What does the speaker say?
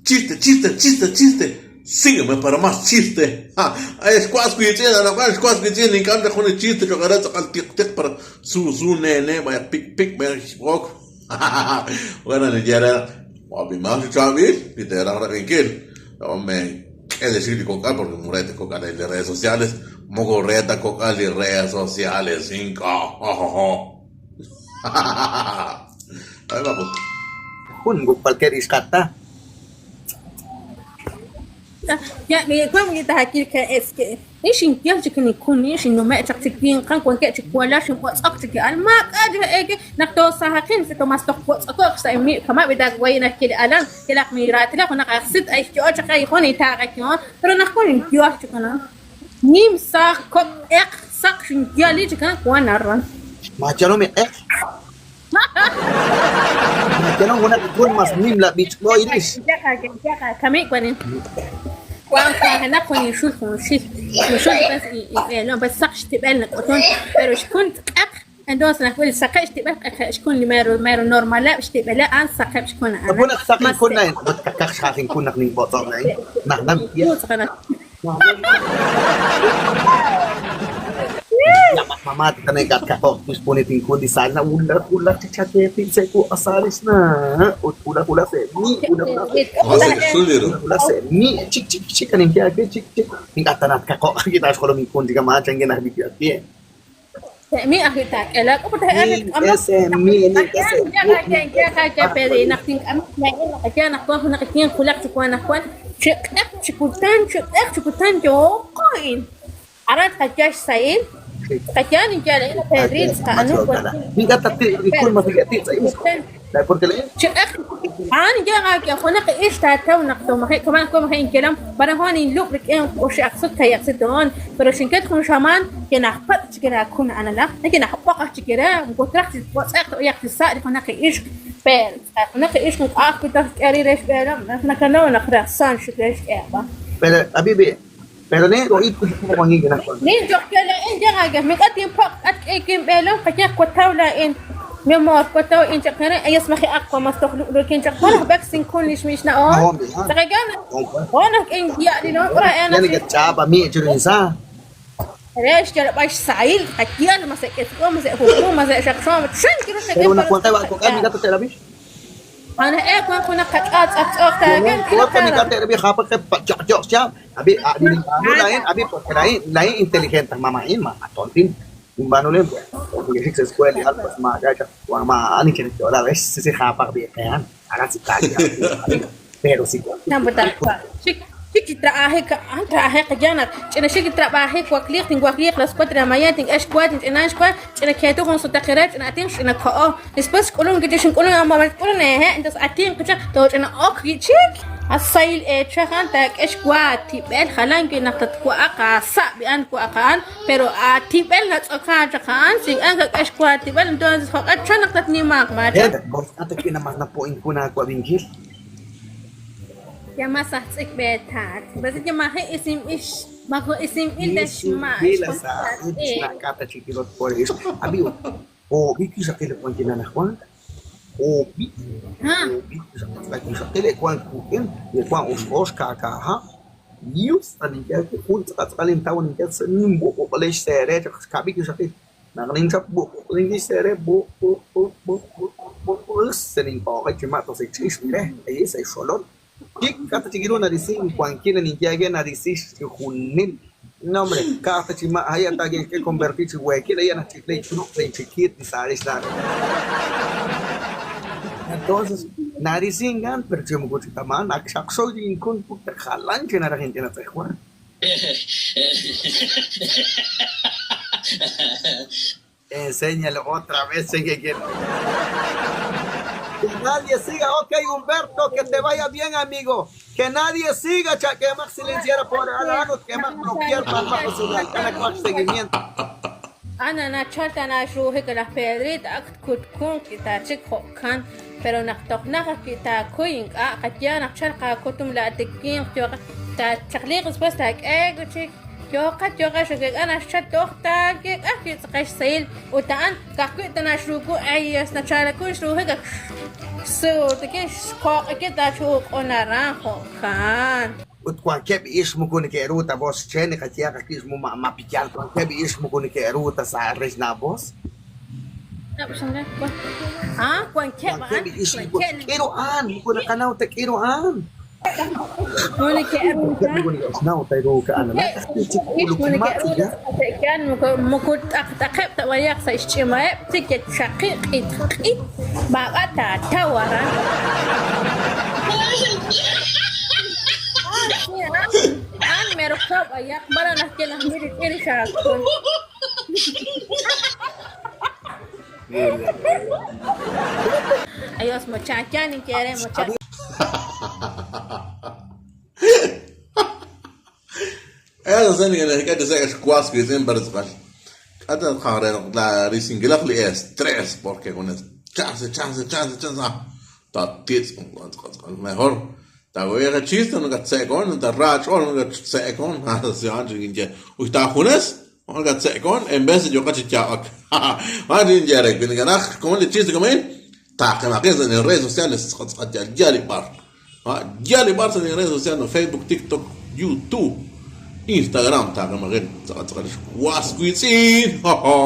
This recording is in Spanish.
Chiste, chiste, chiste, chiste. Sígueme para más chiste. Es cuasco y tiene, la cual es cuasco y tiene, encanta con el chiste, yo agarré al tic para su nene, vaya pic, vaya rock. Bueno, ni ya era, papi, más chavis, y te era ahora que quiere. Hombre, es decir, coca, porque murete coca de redes sociales, mogorreta coca de redes sociales, 5. Ahí va, pues. Cualquier iscata. يعني كم يتحكي كأسك إيش ينتهي كني يكون إيش إنه ما تكتكين كان كون كأتك ولا شو أكتك ما قادر إيه نكتو صاحكين في توماس تقوى أكوك سامي كما بدك وين كده ألان كلا ميرات لا كنا قصد أي شيء أجا كي يكون يتاعكون ترى نكون يجوا كنا نيم صاح كوك إق صاح ينتهي ليش كنا كون نرن ما جنوم إيه ما جنوم هنا يكون مسلم لا بيش كويس جاكا كمي كونين وأنت هنا كوني يشوف بس لو بس صحش تبقى لك أتون بروش كنت عندوس نقول سقيش تبقى شكون اللي مارو نورمال لا مش تبقى لا أنا سقي مش كنا أنا كنا سقي كنا بتكخ خاطين كنا نين بطل يعني نحن ya mama tanay kat katok disponitin ko di sana ular cicaketin saya ku asalis na ular semi ular semi cik kan yang kaya cik tingkatan at kakok kita sekolah mikun jika macam gina bikin dia semi akhirnya elak apa dah elak semi ini jangan pede nak ting am nak kau nak kien kulak cikuan cikutan jokoin arat kajas sain kajian jalan ini pedrit anu hingga tadi ikut masih gatit saya لا porque le أنا جاء هناك إيش تعتوا نقطة كمان كم هين كلام برا هون يلوك لك إيه وش أقصد هي أقصد هون برشين كده كون شامان كنا حبت كده كون أنا لا لكن حبقة كده وقترحت وسأقط وياك السائل هناك إيش بير هناك إيش نتأخذ كده كاري ليش بير إحنا كنا نخرج سان شو ليش إيه pero أبي pero ne lo itu semua wangi kena nin jok kala in jangan mi katim pak at ikim belong kanya kwatawla in memor kwataw in chakana ayas maki akwa mastok lukin chakana vaccine kun lish mish na on tagagana ona in ya dino ora ana yani kacaba mi jurin sa ليش جرب ايش سعيل حكيان ما سكت ما سكت ما سكت شكشوم شن كده pero una cuenta va con mi gato te la vi أنا إيه كنا كتقاط أختها كنت mi gato te la vi khapa ke jok jam abi abi porque lain inteligente mamain ma tontin imbanulen porque six escuela y algo ma ya ma ani que te la ves se khapa bi kan ara si ka pero si نعم betul شيك تراهيك أنت راهيك جانك أنا شيك تراهيك وكليك تنقليك لسقط رمايات إيش قوات أنا إيش قوات أنا كيتو هون صدقيرات أنا أتينش أنا كأ بس كلهم كده شن كلهم أما كلهم إيه أنت أتين كده توج أنا أوكي شيك السيل إيه شخان تاك إيش قوات تبال خلان كنا تتقوا أقاسا بأن قوا أقان pero تبال نتأكان شخان سيك أنك إيش قوات تبال ندوز فقط شنك تتني معك ما ya bos atau kena makna poin kuna aku bingkil يا ما صحتك بيتات بس يا ما هي اسم إيش ما هو اسم إلا شما bila sa na kata chikilot por eso abi o biki sa tele kwan kina na kwan o biki sa tele kwan kuken ye kwan os ka ha news ani ka kun sa kalin tawon ka sa nimbo ko pala sere ka biki sa tele na kalin sa bo kalin sere bo sa ning pa ka chima to sa chis mire ay sa sholon kata chigiro na disin cualquiera ni que na disis junin no hombre kata chima hay ata que convertir si huequila ya na chicle chuno chiquit y sabes nada entonces narizingan pero yo me gusta tamán akshakso din kun puta jalan que na la gente na trajo enséñale otra vez que nadie siga, ok Humberto, que te vaya bien amigo, que nadie siga, que más silenciara por algo, que más bloquear para su seguimiento. أنا نشرت أنا شو هيك رح بيريد أكتر تكون كتاشك كان pero نقطناها كتا كوين قتيانا شرقة كتم لا تكين تا تخليق بس تاك إيجوتشيك يوقت شكل أنا شت أختك أكيد قش سيل وتان كأكيد أنا شروكو أي سنشاركو شرو هيك So, تكيش كوك كده شو أنا راحو كان. Kwan kebi ismo ko ni keruta boss chene katiya kakismo mapikyan kwan kebi ismo ko ni keruta sa res na boss. Apa sangka? Ah, kuan kek Kwan ah. kebi ismo ko keroan ko na kanaw ta keroan. Mana kek ruta? Kebi ko ni kanaw ta ro ka ana. Mana kek ruta? Kan muku takep tak wayak sa istimewa tiket syakik it bagata tawaran. An merokap ayak bara nak kena mirit iri syakun. Ayos muchacha ni quiere muchacha. هذا زين انا قاعد زي سكواس que زين برزقش هذا خارج لا ريسينج لا لي ستريس porque con chance ta tits mejor ta voy a chiste no gat second ta rach or no gat second hada se han ginje u ta khunes no gat second en vez de yo gat chaak ma ginje rek bin ganach como le chiste كمان ta que ma que en redes sociales قد جالي بار جالي بار en redes sociales Facebook TikTok YouTube Instagram ta que ma gen ta gat squasquitsin ha ha